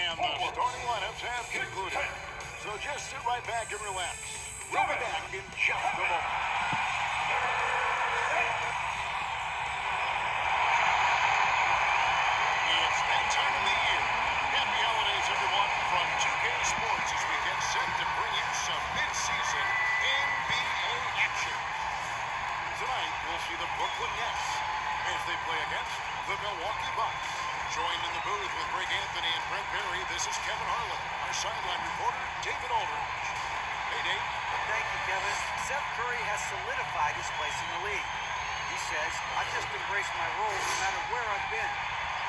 And the starting lineups have concluded. So just sit right back and relax. We'll be back in just a moment. It's that time of the year. Happy holidays, everyone, from 2K Sports as we get set to bring you some mid-season NBA action. Tonight, we'll see the Brooklyn Nets as they play against the Milwaukee Bucks. Joined in the booth with Greg Anthony and Brent Berry, this is Kevin Harlan, our sideline reporter, David Aldridge. Hey, Dave. Thank you, Kevin. Seth Curry has solidified his place in the league. He says, I've just embraced my role no matter where I've been.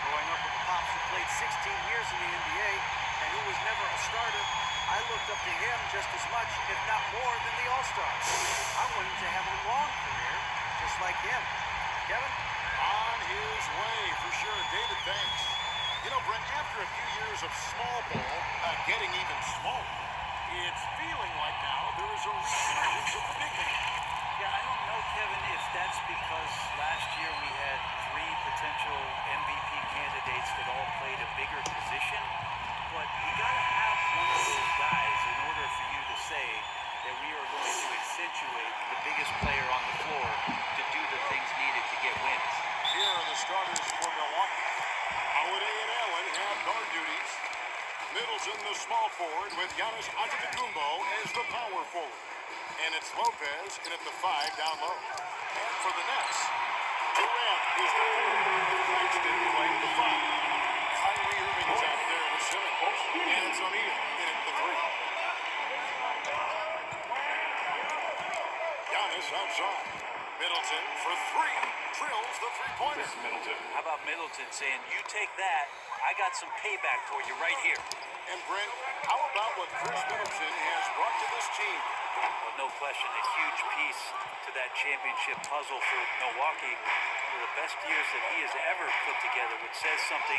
Growing up with the Pops who played 16 years in the NBA and who was never a starter, I looked up to him just as much, if not more, than the All-Stars. I wanted to have a long career, just like him. Kevin? On his way, for sure. David, thanks. You know, Brent, after a few years of small ball, getting even smaller, it's feeling like now there is a resurgence of the big man. Yeah, I don't know, Kevin, if that's because last year we had 3 potential MVP candidates that all played a bigger position, but you got to have one of those guys in order for you to say that we are going to accentuate the biggest player on the floor to do the things needed to get wins. Here are the starters for Milwaukee. Holiday and Allen have guard duties. Middleton, the small forward, with Giannis Antetokounmpo as the power forward. And it's Lopez in at the 5 down low. And for the Nets, Durant is the forward. Claxton playing the 5. Kyrie Irving's out there with Simmons. And it's O'Neal in at the 3. Giannis outside. Middleton for 3. Drills the three-pointer. How about Middleton saying, you take that, I got some payback for you right here. And Brent, how about what Chris Middleton has brought to this team? Well, no question, a huge piece to that championship puzzle for Milwaukee. One of the best years that he has ever put together, which says something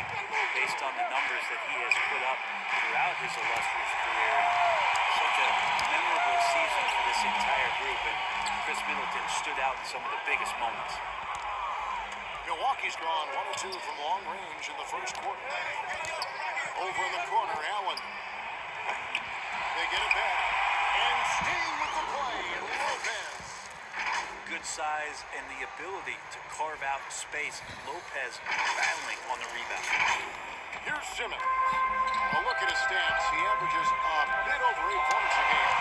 based on the numbers that he has put up throughout his illustrious career. Such a memorable season for this entire group, and Chris Middleton stood out in some of the biggest moments. Milwaukee's gone 1 of 2 from long range in the first quarter. Over in the corner, Allen. They get it back. And staying with the play, Lopez. Good size and the ability to carve out space. Lopez battling on the rebound. Here's Simmons. A look at his stats. He averages a bit over 8 points a game.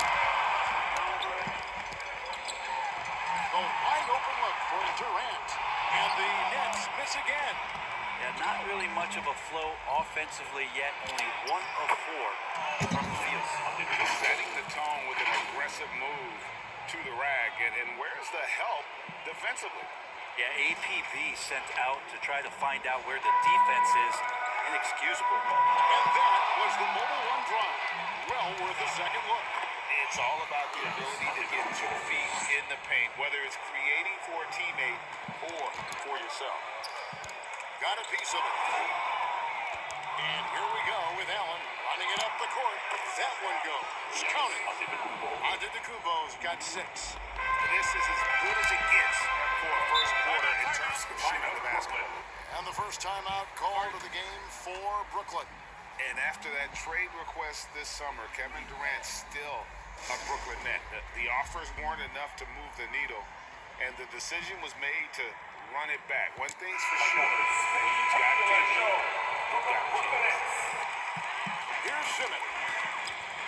The wide open look for Durant. And the Nets miss again. Yeah, not really much of a flow offensively yet. Only 1 of 4 from the field. Setting the tone with an aggressive move to the rag. And where's the help defensively? Yeah, APB sent out to try to find out where the defense is. Inexcusable. And that was the mobile 1 drive. Well worth a second look. It's all about the ability to get 2 feet in the paint, whether it's creating for a teammate or for yourself. Got a piece of it. And here we go with Allen running it up the court. That one goes. Count it. Antetokounmpo's got 6. This is as good as it gets for a first quarter in terms of shooting the basketball. And the first timeout called of the game for Brooklyn. And after that trade request this summer, Kevin Durant still a Brooklyn Net. The offers weren't enough to move the needle, and the decision was made to run it back. One thing's for sure, you've got to change. Here's Simmons.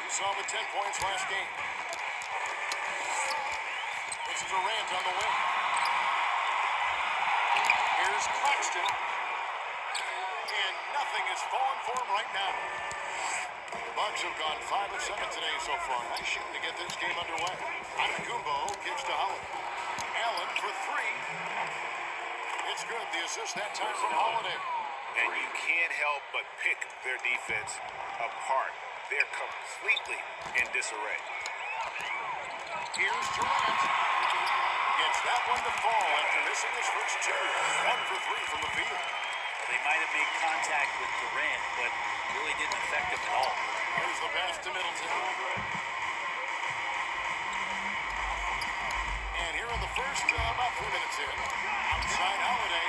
We saw him with 10 points last game. It's Durant on the wing. Here's Claxton. And nothing is falling for him right now. The Bucks have gone 5 of 7 today so far. Nice shooting to get this game underway. Antetokounmpo gives to Holiday. Allen for 3. It's good. The assist that time from Holiday. And you can't help but pick their defense apart. They're completely in disarray. Here's Durant. Gets that one to fall after missing his first 2. 1 for 3 from the field. They might have made contact with Durant, but really didn't affect him at all. Here's the pass to Middleton. And here in the first, about 3 minutes in, outside Holiday.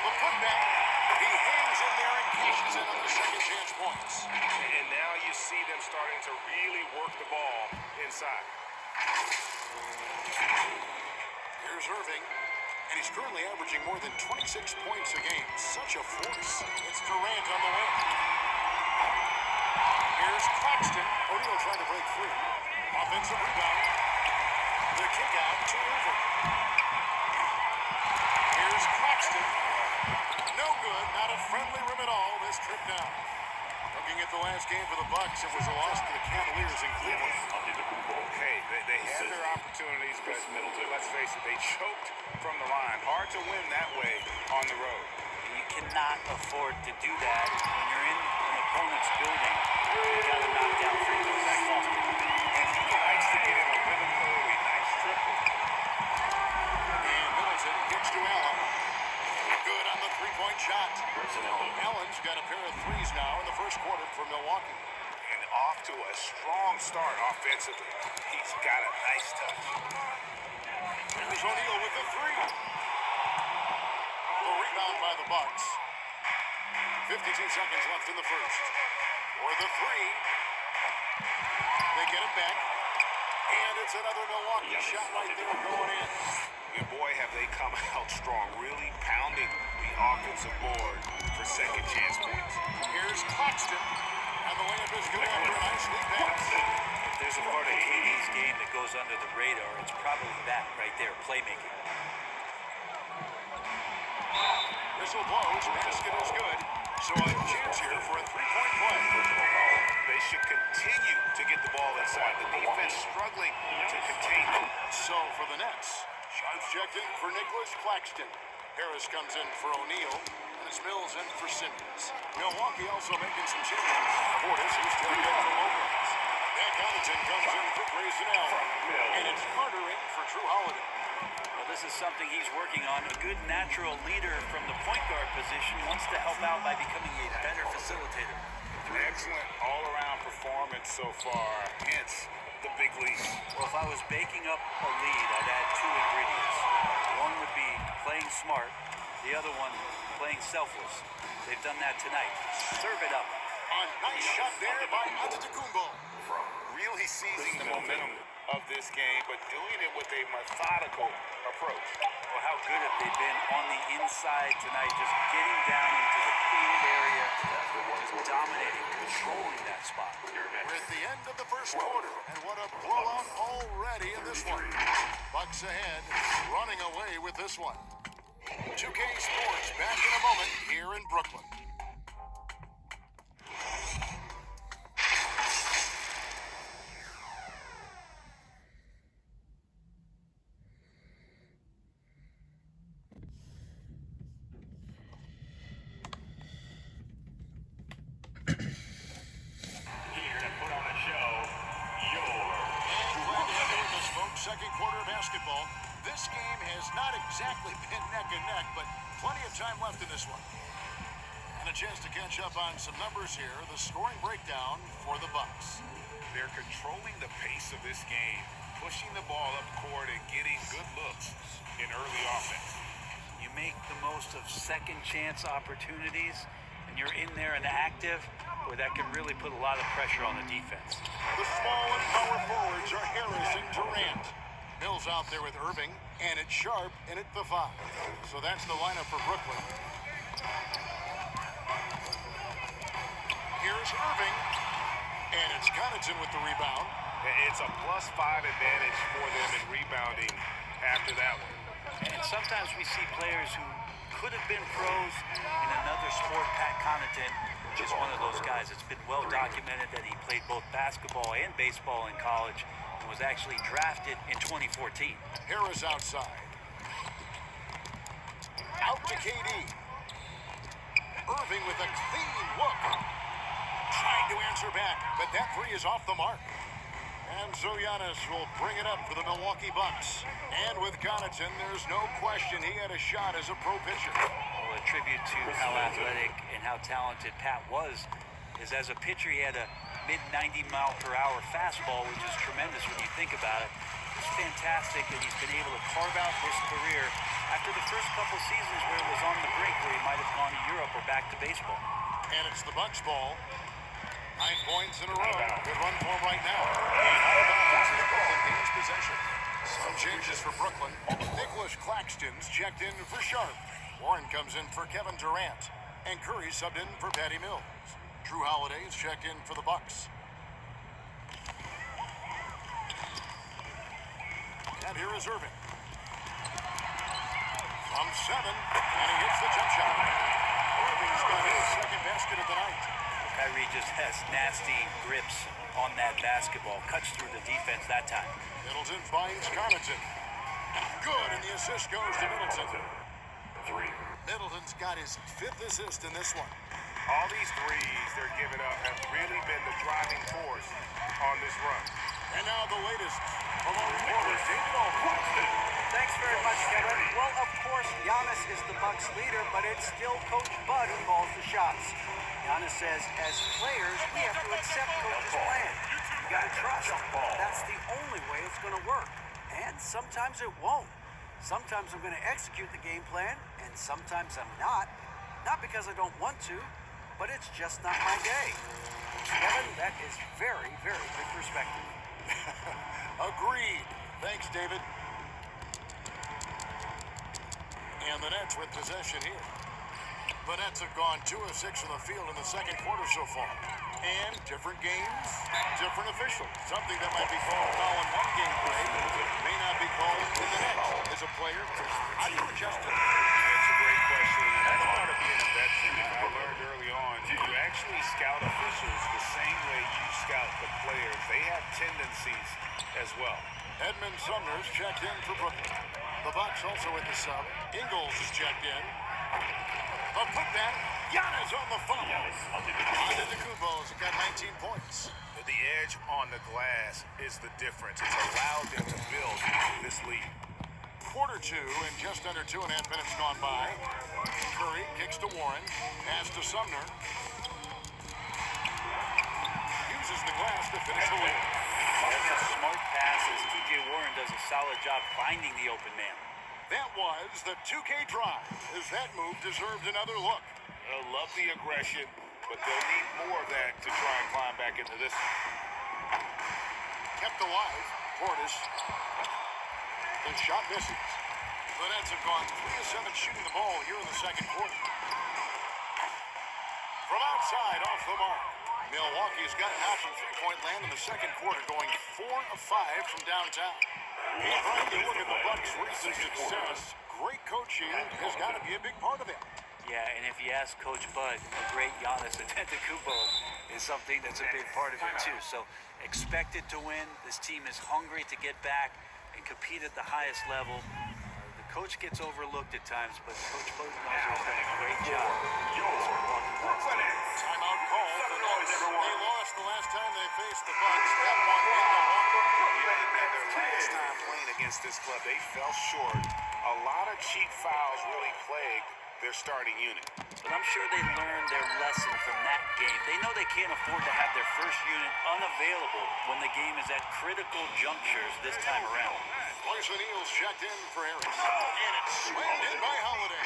The putback. He hangs in there and cashes in on the second chance points. side. Here's Irving, and he's currently averaging more than 26 points a game. Such a force. It's Durant on the wing. Here's Claxton. O'Neal trying to break free. Offensive rebound. The kick out to Irving. Here's Claxton. No good. Not a friendly rim at all this trip down. Looking at the last game for the Bucks, it was a loss to the Cavaliers in Cleveland. Okay, they had their opportunities, but let's face it, they choked from the line. Hard to win that way on the road. You cannot afford to do that when you're in an opponent's building. You got to knock down free throws. That cost you. And he likes to get in a rhythm early. Nice triple. And Middleton gets to Allen. Good on the three-point shot. Allen's got a pair of threes now in the first quarter for Milwaukee. And off to a strong start offensively. He's got a nice touch. Here's O'Neal with the three. The rebound by the Bucks. 52 seconds left in the first. For the three. They get it back. And it's another Milwaukee shot right there going in. And boy, have they come out strong, really pounding the offensive board for second chance points. Here's Claxton. And the layup is good after a nice lead pass. If there's a part of KD's game that goes under the radar, it's probably that right there, playmaking. Whistle blows. Basket is good. So a chance here for a three-point play. They should continue to get the ball inside. The defense struggling to contain them. So for the Nets, Sharps checked in for Nicholas Claxton. Harris comes in for O'Neal, and it's Mills in for Simmons. Milwaukee also making some changes. Portis is taken in for Lopez. Dan Connaughton comes in for Grayson Allen. And it's Carter in for Drew Holiday. Well, this is something he's working on. A good natural leader from the point guard position wants to help out by becoming a better facilitator. Excellent all-around performance so far, hence the big lead. Well, if I was baking up a lead, I'd add two ingredients. One would be playing smart. The other one, playing selfless. They've done that tonight. Serve it up. A nice shot there by Antetokounmpo. Really seizing the momentum of this game, but doing it with a methodical approach. Well, how good have they been on the inside tonight, just getting down into the painted area, just dominating, controlling that spot. We're at the end of the first quarter, and what a blowout already in this one. Bucks ahead, running away with this one. 2K Sports back in a moment here in Brooklyn. Second quarter of basketball. This game has not exactly been neck and neck, but plenty of time left in this one. And a chance to catch up on some numbers here. The scoring breakdown for the Bucks. They're controlling the pace of this game, pushing the ball up court and getting good looks in early offense. You make the most of second chance opportunities, and you're in there and active, boy, that can really put a lot of pressure on the defense. The small and power forwards are Harris and Durant. Mills out there with Irving, and it's Sharp in at the 5. So that's the lineup for Brooklyn. Here's Irving, and it's Connaughton with the rebound. It's a +5 advantage for them in rebounding after that one. And sometimes we see players who could have been pros in another sport. Pat Connaughton is one of those guys. It's been well documented that he played both basketball and baseball in college and was actually drafted in 2014. Harris outside. Out to KD. Irving with a clean look. Trying to answer back, but that three is off the mark. And Giannis will bring it up for the Milwaukee Bucks. And with Connaughton, there's no question he had a shot as a pro pitcher. Well, a tribute to how athletic and how talented Pat was is as a pitcher, he had a mid-90-mile-per-hour fastball, which is tremendous when you think about it. It's fantastic that he's been able to carve out this career after the first couple seasons where it was on the brink, where he might have gone to Europe or back to baseball. And it's the Bucks ball. 9 points in a row. Good run for him right now. Out of bounds as Brooklyn gains possession. Some changes for Brooklyn. Nicholas Claxton's checked in for Sharp. Warren comes in for Kevin Durant. And Curry subbed in for Patty Mills. Drew Holiday's checked in for the Bucks. And here is Irving. From 7, and he hits the jump shot. Irving's got his second basket of the night. Kyrie just has nasty grips on that basketball. Cuts through the defense that time. Middleton finds Connaughton. Good, and the assist goes to Middleton. 3. Middleton's got his 5th assist in this one. All these threes they're giving up have really been the driving force on this run. And now the latest from our reporter, David Aldridge. Thanks very much, Kevin. Well, of course, Giannis is the Bucks leader, but it's still Coach Bud who calls the shots. Giannis says, as players, we have to accept Coach's plan. You gotta trust. That's the only way it's gonna work. And sometimes it won't. Sometimes I'm gonna execute the game plan, and sometimes I'm not. Not because I don't want to, but it's just not my day. Kevin, that is very, very good perspective. Agreed. Thanks, David. And the Nets with possession here. The Nets have gone 2 of 6 from the field in the second quarter so far. And different games, different officials. Something that might be called foul in one game play may not be called in the next. As a player, how do you adjust to that? That's a great question. And that's part of being a veteran. I learned early on, you actually scout officials the same way you scout the players. They have tendencies as well. Edmund Sumner's checked in for Brooklyn. The Bucks also with the sub. Ingles is checked in. A putback. Giannis on the phone. Antetokounmpo's got 19 points. The edge on the glass is the difference. It's allowed them to build this lead. Quarter 2 and just under 2.5 minutes gone by. Curry kicks to Warren. Pass to Sumner. Uses the glass to finish the win. That's a smart pass as T.J. Warren does a solid job finding the open man. That was the 2K drive, as that move deserved another look. They'll love the aggression, but they'll need more of that to try and climb back into this. Kept alive. Portis. The shot misses. The Nets have gone 3 of 7 shooting the ball here in the second quarter. From outside, off the mark. Milwaukee's gotten out from three-point land in the second quarter, going 4 of 5 from downtown. Brian, you look at the Bucks' recent success. Great coaching has got to be a big part of it. Yeah, and if you ask Coach Bud, a great Giannis Antetokounmpo is something that's a big part of it too. So expect it to win. This team is hungry to get back and compete at the highest level. The coach gets overlooked at times, but Coach Bud has done a great job. Timeout call. They lost the last time they faced the Bucks. That one in Milwaukee. Their last time playing against this club, they fell short. A lot of cheap fouls really plagued their starting unit. But I'm sure they learned their lesson from that game. They know they can't afford to have their first unit unavailable when the game is at critical junctures this time around. Royce O'Neal's checked in for Harris. And it's slammed in by Holiday.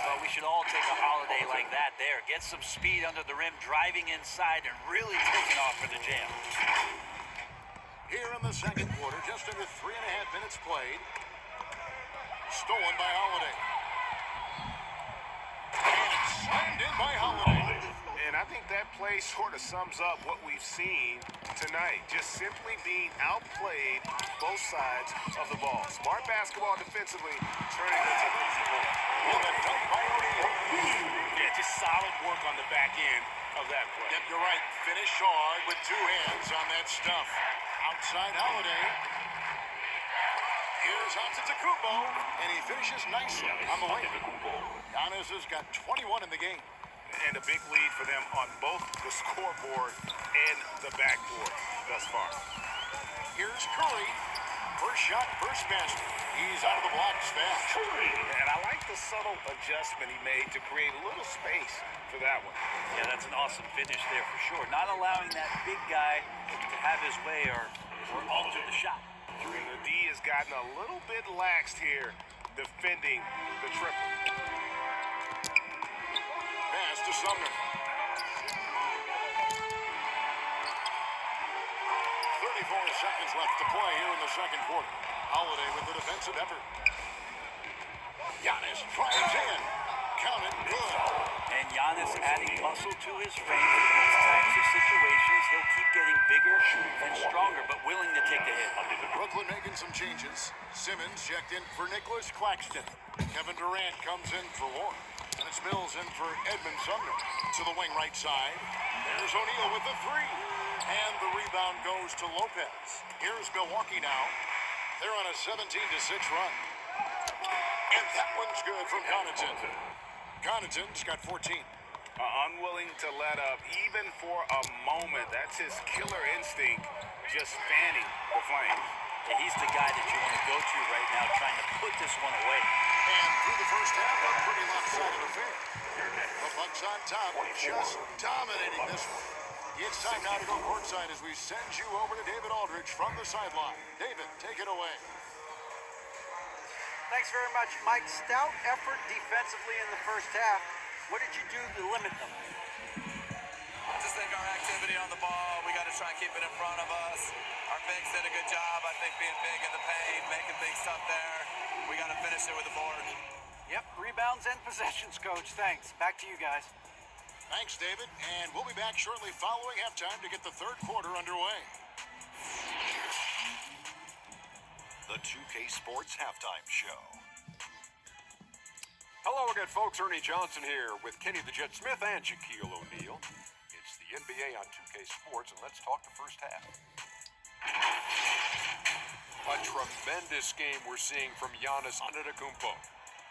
Well, we should all take a holiday like that there. Get some speed under the rim, driving inside, and really taking off for the jam. Here in the second quarter, just under 3.5 minutes played. Stolen by Holiday. And it's slammed in by Holiday. And I think that play sort of sums up what we've seen tonight. Just simply being outplayed both sides of the ball. Smart basketball defensively, turning into an easy ball. With a dunk by O'Neal. Yeah, just solid work on the back end of that play. Yep, you're right. Finish hard with 2 hands on that stuff. Outside Holiday. Here's Antetokounmpo, and he finishes nicely on the lane. Giannis has got 21 in the game. And a big lead for them on both the scoreboard and the backboard thus far. Here's Curry. First shot, first basket. He's out of the blocks fast. And I like the subtle adjustment he made to create a little space for that one. Yeah, that's an awesome finish there for sure. Not allowing that big guy to have his way or alter the shot. The D has gotten a little bit laxed here defending the triple. Pass to Sumner. seconds left to play here in the second quarter. Holiday with the defensive effort. Giannis drives in. Counted good. And Giannis adding muscle to his frame. In these types of situations, he'll keep getting bigger and stronger, but willing to take the hit. Brooklyn making some changes. Simmons checked in for Nicholas Claxton. Kevin Durant comes in for Warren. And it's Mills in for Edmund Sumner. To the wing right side. There's O'Neal with the three. And the rebound goes to Lopez. Here's Milwaukee now. They're on a 17-6 run. And that one's good from Connaughton. Connaughton's got 14. Unwilling to let up even for a moment. That's his killer instinct, just fanning the flames. Yeah, he's the guy that you want to go to right now, trying to put this one away. And through the first half, a pretty lopsided affair. The Bucks on top, just dominating this one. It's time now to go courtside as we send you over to David Aldridge from the sideline. David, take it away. Thanks very much, Mike. Stout effort defensively in the first half. What did you do to limit them? I just think our activity on the ball, we got to try and keep it in front of us. Our bigs did a good job, I think, being big in the paint, making things tough there. We got to finish it with the board. Yep, rebounds and possessions, Coach. Thanks. Back to you guys. Thanks, David. And we'll be back shortly following halftime to get the third quarter underway. The 2K Sports Halftime Show. Hello again, folks. Ernie Johnson here with Kenny the Jet Smith and Shaquille O'Neal. It's the NBA on 2K Sports, and let's talk the first half. A tremendous game we're seeing from Giannis Antetokounmpo.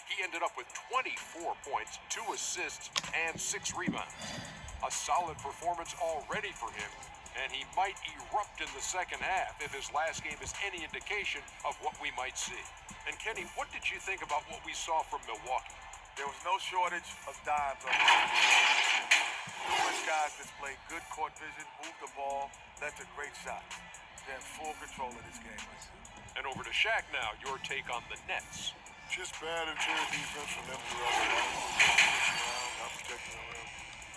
He ended up with 24 points, 2 assists, and 6 rebounds. A solid performance already for him, and he might erupt in the second half if his last game is any indication of what we might see. And Kenny, what did you think about what we saw from Milwaukee? There was no shortage of dimes on the team. Numerous guys displayed good court vision, moved the ball, left a great shot. They had full control of this game. And over to Shaq now, your take on the Nets. Just bad interior defense from them throughout the game. Not protecting the rim,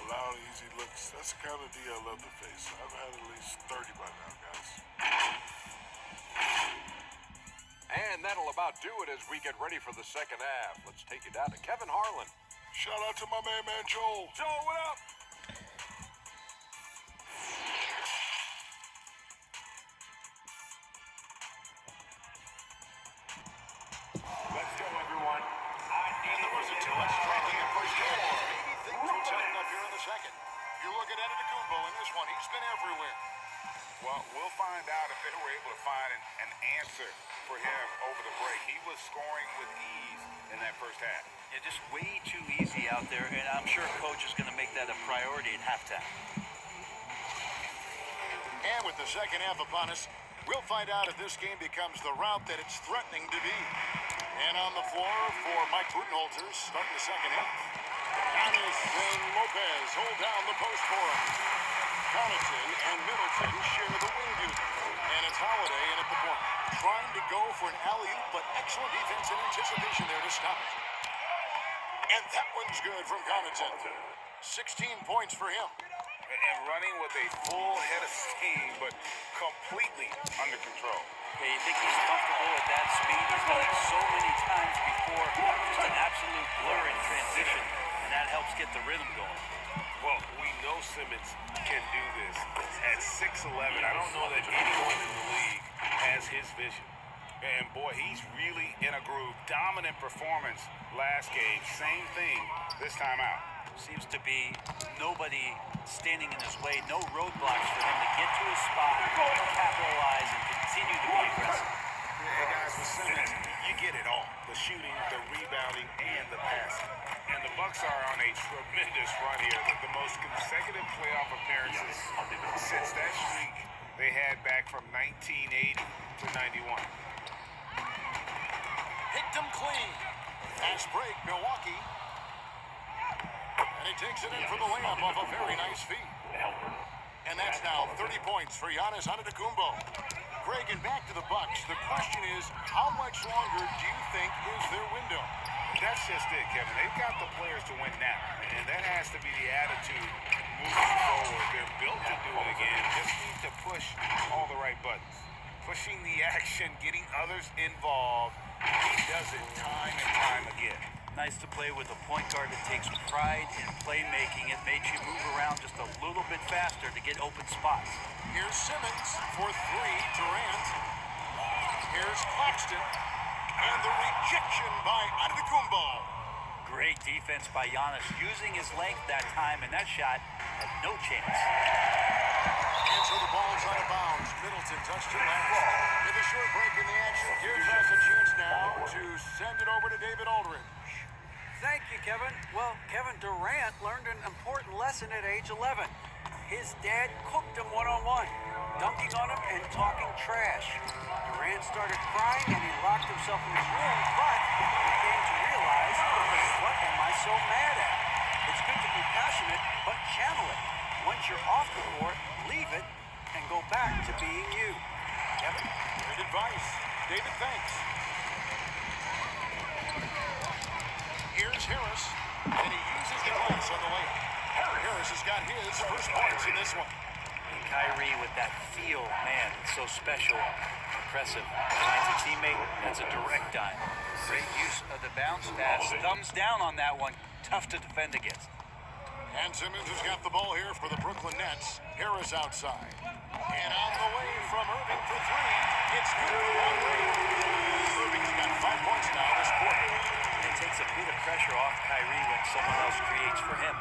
allowing easy looks. That's the kind of D I love to face. I've had at least 30 by now, guys. And that'll about do it as we get ready for the second half. Let's take it down to Kevin Harlan. Shout out to my man Joel. Joe, what up? Let's go, everyone. And there was a two-way striking at first half. Maybe things will tighten up here in the second. You look at Antetokounmpo in this one. He's been everywhere. Well, we'll find out if they were able to find an answer for him over the break. He was scoring with ease in that first half. Yeah, just way too easy out there, and I'm sure Coach is going to make that a priority at halftime. And with the second half upon us, we'll find out if this game becomes the route that it's threatening to be. And on the floor for Mike Budenholzer, starting the second half. Giannis and Lopez hold down the post for him. Connaughton and Middleton share the wing duty. And it's Holiday in at the point. Trying to go for an alley-oop, but excellent defense and anticipation there to stop it. And that one's good from Connaughton. 16 points for him. And running with a full head of steam, but completely under control. Yeah, you think he's comfortable at that speed? He's done it so many times before. Just an absolute blur in transition, and that helps get the rhythm going. Well, we know Simmons can do this. At 6'11", I don't know that anyone in the league has his vision. And boy, he's really in a groove. Dominant performance last game. Same thing this time out. Seems to be nobody standing in his way, no roadblocks for him to get to his spot, capitalize, and continue to be aggressive. Yeah, guys, with Simmons, you get it all. The shooting, the rebounding, and the passing. And the Bucks are on a tremendous run here. The most consecutive playoff appearances since that streak they had back from 1980 to 91. Hit them clean. Fast break, Milwaukee. And he takes it in for the layup off a very nice feed. And that's now 30 points for Giannis Antetokounmpo. Greg, and back to the Bucks. The question is, how much longer do you think is their window? That's just it, Kevin. They've got the players to win now, and that has to be the attitude moving forward. They're built to do it again. Just need to push all the right buttons. Pushing the action, getting others involved. He does it time and time again. Nice to play with a point guard that takes pride in playmaking. It made you move around just a little bit faster to get open spots. Here's Simmons for three. Durant. Here's Claxton. And the rejection by Antetokounmpo. Great defense by Giannis, using his length that time, and that shot had no chance. And so the ball's out of bounds. Middleton touched it last. With a short break in the action, gives us a chance now to send it over to David Aldridge. Thank you, Kevin. Well, Kevin Durant learned an important lesson at age 11. His dad cooked him one-on-one, dunking on him and talking trash. Durant started crying and he locked himself in his room, but he came to realize, what am I so mad at? It's good to be passionate, but channel it. Once you're off the court, leave it and go back to being you. Kevin? Good advice. David, thanks. Here's Harris, and he uses the glass on the layup. Harris has got his first points in this one. And Kyrie with that feel, man, it's so special, impressive. Finds a teammate, that's a direct dime. Great use of the bounce pass. Thumbs down on that one. Tough to defend against. And Simmons has got the ball here for the Brooklyn Nets. Harris outside. And on the way from Irving for three. It's good for one range. Irving's got 5 points now this quarter. It takes a bit of pressure off Kyrie when someone else creates for him.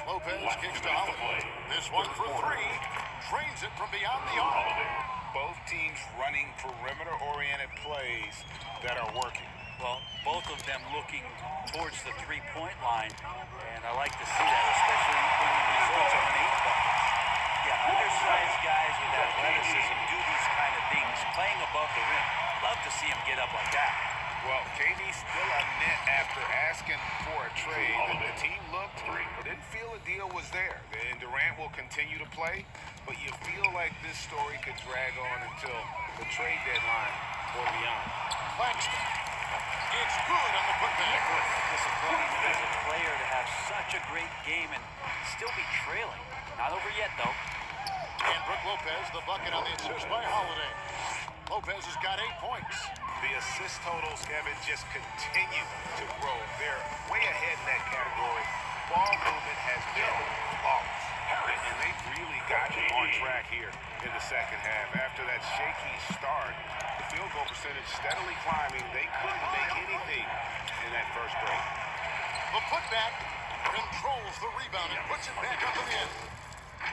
Lopez kicks to Holiday. This one for three. Drains it from beyond the arc. Both teams running perimeter-oriented plays that are working. Well, both of them looking towards the three-point line, and I like to see that, especially when the results are made buckets. Yeah, undersized guys with athleticism do these kind of things, playing above the rim. Love to see him get up like that. Well, KD's still a net after asking for a trade. The team looked, didn't feel a deal was there. And Durant will continue to play, but you feel like this story could drag on until the trade deadline or beyond. Claxton. It's good on the putback. Disappointing as a player to have such a great game and still be trailing. Not over yet, though. And Brook Lopez, the bucket on the assist by Holiday. Lopez has got 8 points. The assist totals, Kevin, just continue to grow. They're way ahead in that category. Ball movement has been flawless. And they've really gotten on track here in the second half. After that shaky start, the field goal percentage steadily climbing. They couldn't make anything in that first break. The putback controls the rebound and puts it back up and in.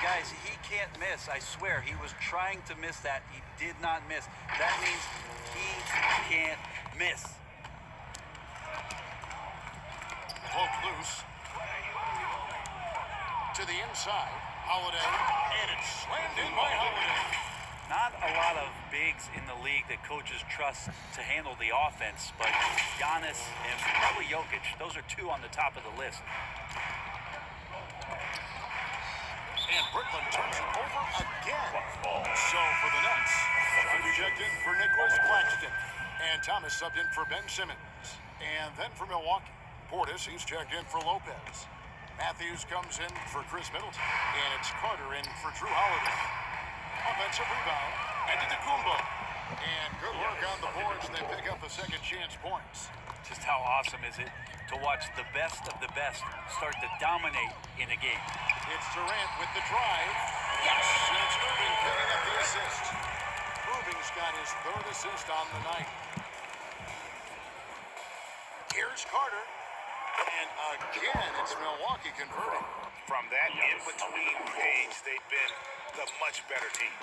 Guys, he can't miss. I swear, he was trying to miss that. He did not miss. That means he can't miss. Poked loose. To the inside. Holiday. And it's slammed in by Holiday. Not a lot of bigs in the league that coaches trust to handle the offense, but Giannis and probably Jokic, those are two on the top of the list. And Brooklyn turns it over again. So for the Nets, I'm checked in for Nicholas Claxton. And Thomas subbed in for Ben Simmons. And then for Milwaukee, Portis, he's checked in for Lopez. Matthews comes in for Chris Middleton. And it's Carter in for Drew Holiday. Offensive rebound, Antetokounmpo. And good work on the boards. They pick up the second chance points. Just how awesome is it to watch the best of the best start to dominate in a game? It's Durant with the drive. Yes, and it's Irving picking up the assist. Irving's got his third assist on the night. Here's Carter. And again, it's Milwaukee converting. From that in-between page, they've been the much better team.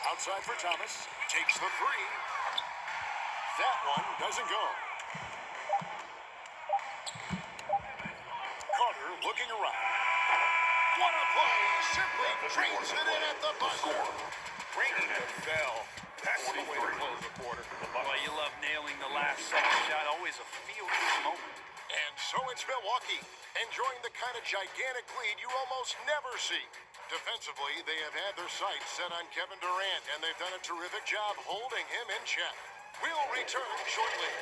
Outside for Thomas. Takes the three. That one doesn't go. Carter looking around. What a play. Simply drains it in at the buzzer. Ringing the bell. That's the way to close the quarter. Well, you love nailing the last second shot. Always a feel-good moment. And so So it's Milwaukee, enjoying the kind of gigantic lead you almost never see. Defensively, they have had their sights set on Kevin Durant, and they've done a terrific job holding him in check. We'll return shortly.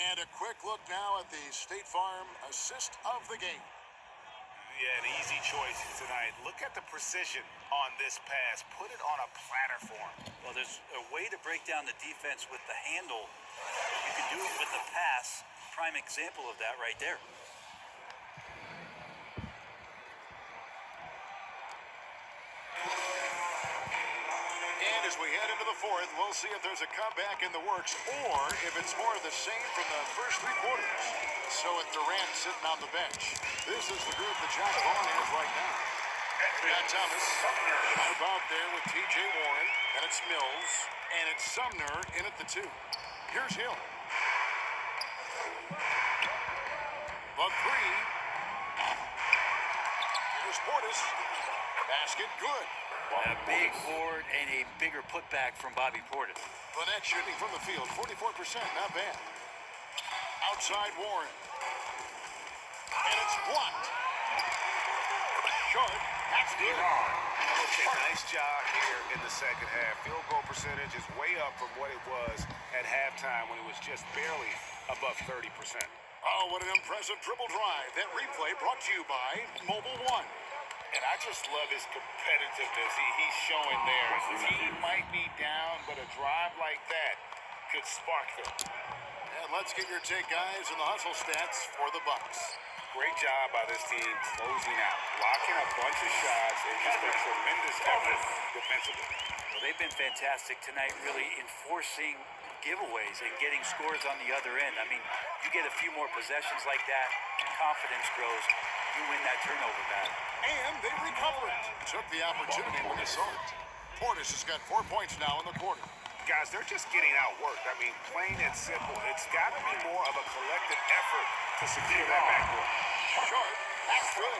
And a quick look now at the State Farm assist of the game. Yeah, an easy choice tonight. Look at the precision on this pass. Put it on a platter for him. Well, there's a way to break down the defense with the handle. You can do it with the pass. Prime example of that right there. And as we head into the fourth, we'll see if there's a comeback in the works or if it's more of the same from the first three quarters. So with Durant sitting on the bench, this is the group that John Vaughn has right now. Got Thomas about there with T.J. Warren, and it's Mills, and it's Sumner in at the 2. Here's Hill. The 3. Here's Portis. Basket good. A big board and a bigger putback from Bobby Portis. The net shooting from the field, 44%, not bad. Outside Warren. And it's blocked. Short. That's good. Okay, nice job here in the second half. Field goal percentage is way up from what it was at halftime when it was just barely above 30%. Oh, what an impressive dribble drive. That replay brought to you by Mobile One. And I just love his competitiveness he's showing there. His team might be down, but a drive like that could spark them. And let's get your take, guys, on the hustle stats for the Bucks. Great job by this team closing out, blocking a bunch of shots, and just a tremendous effort defensively. Well, they've been fantastic tonight, really enforcing giveaways and getting scores on the other end. I mean, you get a few more possessions like that, confidence grows, you win that turnover battle. And they recover it. Took the opportunity when they saw it. Portis has got 4 points now in the quarter. Guys, they're just getting outworked. I mean, plain and simple. It's got to be more of a collective effort to secure that backcourt. Short. That's good.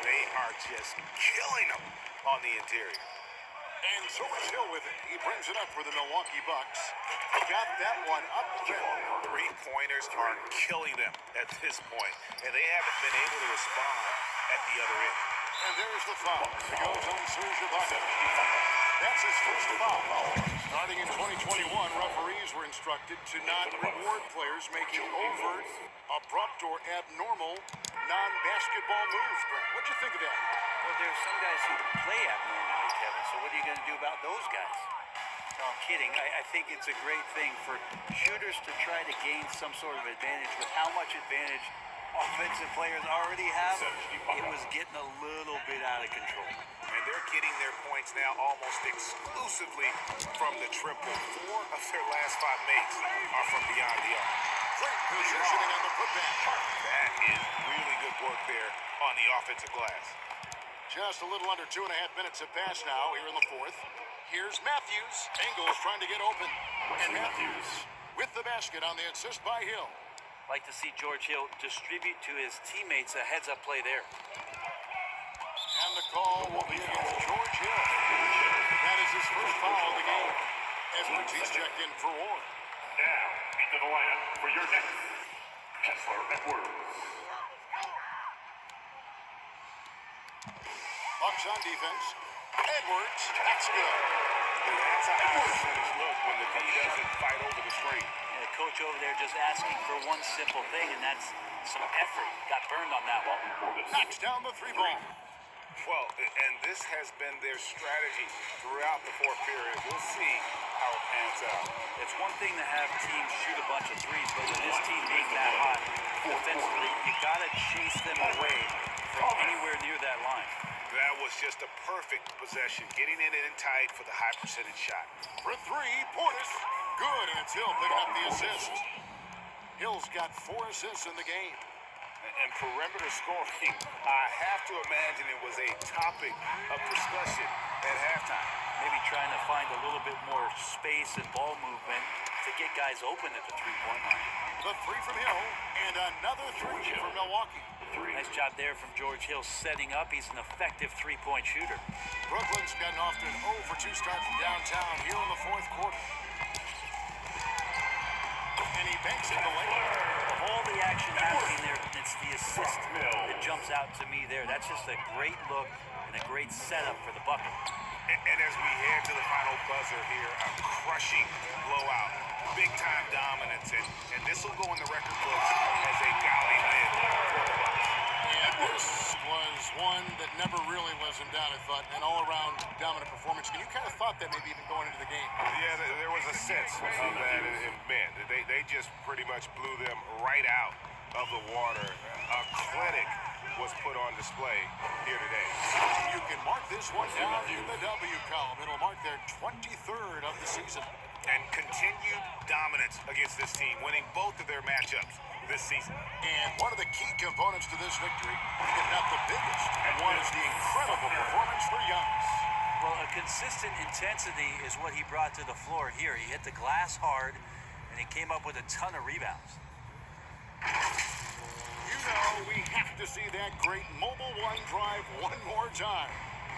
They are just killing them on the interior. And so is Hill with it. He brings it up for the Milwaukee Bucks. He got that one up the middle. Three-pointers are killing them at this point, and they haven't been able to respond at the other end. And there's the foul. It goes on Serge Ibaka. That's his first foul. Starting in 2021, referees were instructed to not reward players making overt, abrupt, or abnormal non-basketball moves. Brent, what'd you think of that? Well, there's some guys who play abnormally, Kevin, so what are you going to do about those guys? No, I'm kidding. I think it's a great thing for shooters to try to gain some sort of advantage with how much advantage offensive players already have. It was getting a little bit out of control. And they're getting their points now almost exclusively from the triple. 4 of their last 5 makes are from beyond the arc. Great positioning on the putback. That is really good work there on the offensive glass. Just a little under 2.5 minutes have passed now here in the fourth. Here's Matthews. Ingles trying to get open. And Matthews with the basket on the assist by Hill. Like to see George Hill distribute to his teammates a heads-up play there. And the call will be against George Hill. That is his first foul of the game. Edwards, he's checked in for Warren. Now, into the lineup for your next Kessler Edwards. Bucks on defense. Edwards, that's good. That's a high percentage look when the D doesn't fight over the screen. And the coach over there just asking for one simple thing, and that's some effort. Got burned on that one. Knocks down the 3 ball. Well, and this has been their strategy throughout the fourth period. We'll see how it pans out. It's one thing to have teams shoot a bunch of threes, but with this team being that hot defensively, you got to chase them away from anywhere near that line. That was just a perfect possession, getting it in tight for the high percentage shot. For 3, Portis. Good, and it's Hill picking up the assist. Hill's got 4 assists in the game. And perimeter scoring, I have to imagine it was a topic of discussion at halftime. maybe trying to find a little bit more space and ball movement to get guys open at the three-point line. The three from Hill, and another three from Milwaukee. Nice job there from George Hill setting up. He's an effective three-point shooter. Brooklyn's gotten off to an 0 for 2 start from downtown here in the fourth quarter. And he banks it the layup. Of all the action happening there, it's the assist that jumps out to me there. That's just a great look and a great setup for the bucket. And as we head to the final buzzer here, a crushing blowout, big-time dominance, and this will go in the record books as a galley win for the Bucks. And this was one that never really was in doubt, I thought, an all-around dominant performance. And you kind of thought that maybe even going into the game. Yeah, there was a sense of that in men. They just pretty much blew them right out of the water. A clinic was put on display here today. You can mark this one down in the W column. It'll mark their 23rd of the season. And continued dominance against this team, winning both of their matchups this season. And one of the key components to this victory, if not the biggest, was the incredible performance for Giannis. Well, a consistent intensity is what he brought to the floor here. He hit the glass hard, and he came up with a ton of rebounds. You know, we have to see that great mobile one drive one more time.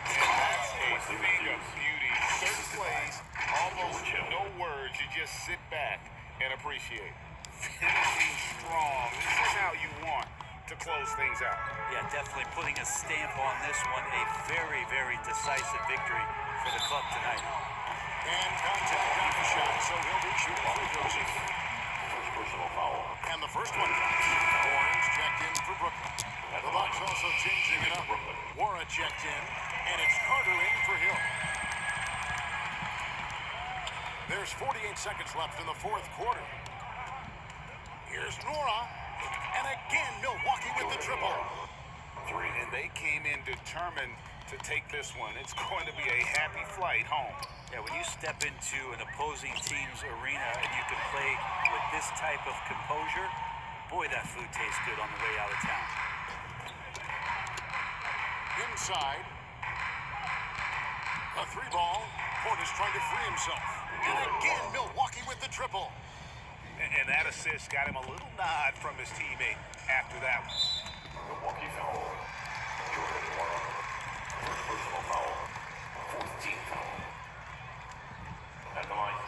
And that's a thing of beauty. Certain plays, almost no words. You just sit back and appreciate. Finishing strong. This is how you want to close things out. Yeah, definitely putting a stamp on this one. A very, very decisive victory for the club tonight. And contact on the shot, so he'll be shooting free throws. First personal foul. And the first one. Warren's checked in for Brooklyn. The Bucks also changing it up. Warren checked in, and it's Carter in for Hill. There's 48 seconds left in the fourth quarter. Here's Nora, and again Milwaukee with the triple. And they came in determined to take this one. It's going to be a happy flight home. Yeah, when you step into an opposing team's arena and you can play with this type of composure, boy, that food tastes good on the way out of town. Inside. A three ball. Portis trying to free himself. And again, Milwaukee with the triple. And that assist got him a little nod from his teammate after that one. Milwaukee foul. Jordan Warren. First personal foul. 14th foul. At the line,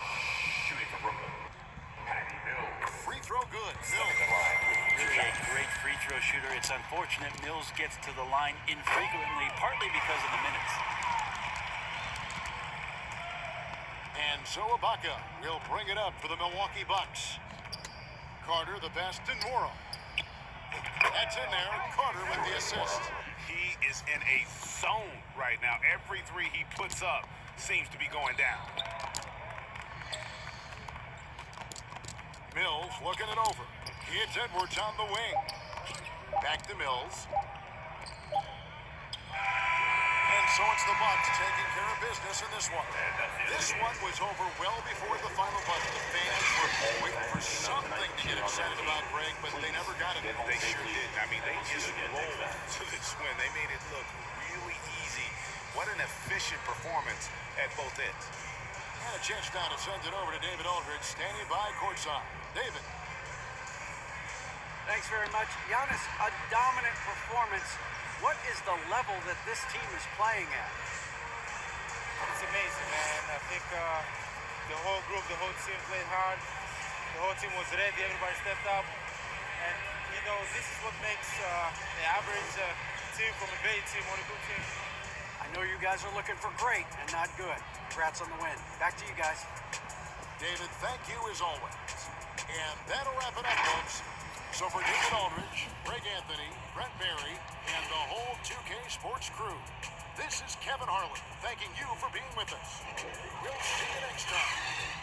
shooting for Brooklyn. Patty Mills. Free throw good. At the line with Really a great free throw shooter. It's unfortunate Mills gets to the line infrequently, partly because of the minutes. And so Ibaka will bring it up for the Milwaukee Bucks. Carter the pass to Nora. That's in there. Carter with the assist. He is in a zone right now. Every three he puts up seems to be going down. Mills looking it over. It's Edwards on the wing. Back to Mills. And so it's the Bucks taking care of business in this one. This one was over well before the final buzzer. The fans were waiting for something to get excited about, Greg, but they never got it. They sure did. I mean, they just rolled to this win. They made it look really easy. What an efficient performance at both ends. And a chance now to send it over to David Aldridge, standing by courtside. David. Thanks very much. Giannis, a dominant performance. What is the level that this team is playing at? It's amazing, man. I think the whole group, the whole team played hard. The whole team was ready. Everybody stepped up. And, you know, this is what makes the average team from a great team or a good team. I know you guys are looking for great and not good. Congrats on the win. Back to you guys. David, thank you as always. And that'll wrap it up, folks. So for David Aldridge, Greg Anthony, Brent Berry, and the whole 2K Sports crew, this is Kevin Harlan thanking you for being with us. We'll see you next time.